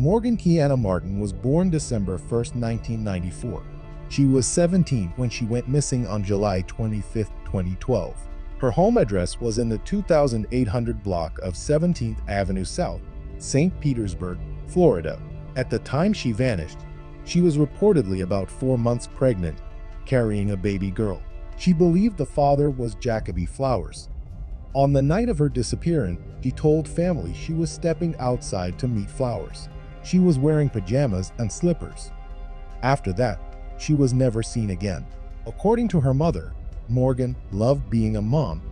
Morgan Kiana Martin was born December 1, 1994. She was 17 when she went missing on July 25, 2012. Her home address was in the 2800 block of 17th Avenue South, St. Petersburg, Florida. At the time she vanished, she was reportedly about 4 months pregnant, carrying a baby girl. She believed the father was Jacoby Flowers. On the night of her disappearance, she told family she was stepping outside to meet Flowers. She was wearing pajamas and slippers. After that, she was never seen again. According to her mother, Morgan loved being a mom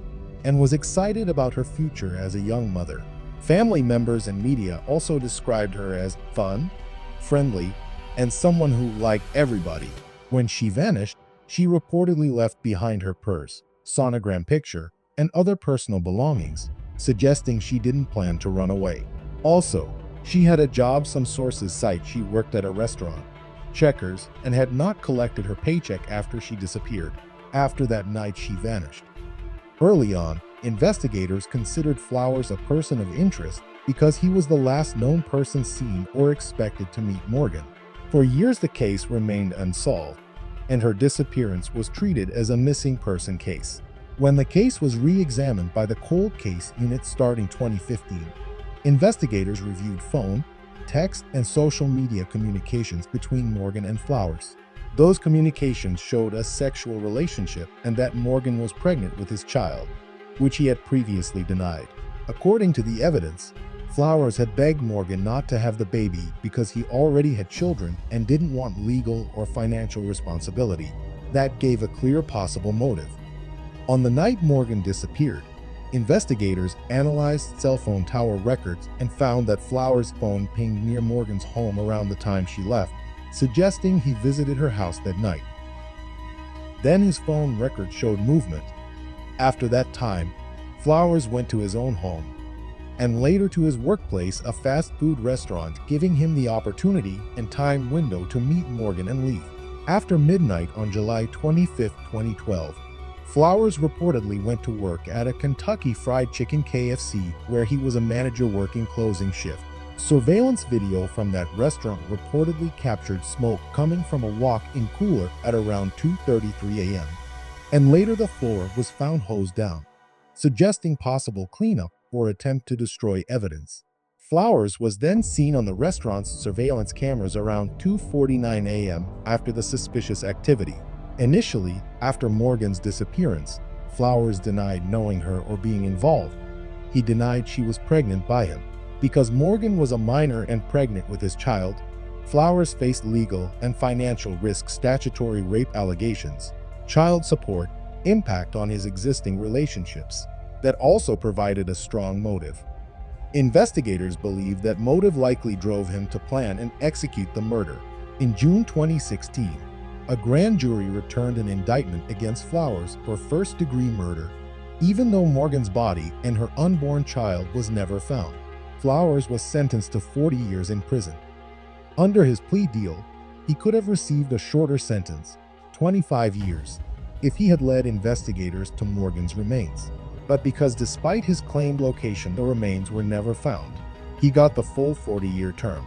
and was excited about her future as a young mother. Family members and media also described her as fun, friendly, and someone who liked everybody. When she vanished, she reportedly left behind her purse, sonogram picture, and other personal belongings, suggesting she didn't plan to run away. Also, she had a job. Some sources cite she worked at a restaurant, Checkers, and had not collected her paycheck after she disappeared. After that night, she vanished. Early on, investigators considered Flowers a person of interest because he was the last known person seen or expected to meet Morgan. For years, the case remained unsolved, and her disappearance was treated as a missing person case. When the case was re-examined by the Cold Case Unit starting 2015, investigators reviewed phone, text, and social media communications between Morgan and Flowers. Those communications showed a sexual relationship and that Morgan was pregnant with his child, which he had previously denied. According to the evidence, Flowers had begged Morgan not to have the baby because he already had children and didn't want legal or financial responsibility. That gave a clear possible motive. On the night Morgan disappeared, investigators analyzed cell phone tower records and found that Flowers' phone pinged near Morgan's home around the time she left, suggesting he visited her house that night. Then his phone record showed movement. After that time, Flowers went to his own home and later to his workplace, a fast food restaurant, giving him the opportunity and time window to meet Morgan and leave. After midnight on July 25, 2012, Flowers reportedly went to work at a Kentucky Fried Chicken (KFC) where he was a manager working closing shift. Surveillance video from that restaurant reportedly captured smoke coming from a walk-in cooler at around 2:33 a.m. And later the floor was found hosed down, suggesting possible cleanup or attempt to destroy evidence. Flowers was then seen on the restaurant's surveillance cameras around 2:49 a.m. after the suspicious activity. Initially, after Morgan's disappearance, Flowers denied knowing her or being involved. He denied she was pregnant by him. Because Morgan was a minor and pregnant with his child, Flowers faced legal and financial risk, statutory rape allegations, child support, impact on his existing relationships. That also provided a strong motive. Investigators believe that motive likely drove him to plan and execute the murder. In June 2016, a grand jury returned an indictment against Flowers for first-degree murder, even though Morgan's body and her unborn child was never found. Flowers was sentenced to 40 years in prison. Under his plea deal, he could have received a shorter sentence, 25 years, if he had led investigators to Morgan's remains. But because despite his claimed location the remains were never found, he got the full 40-year term.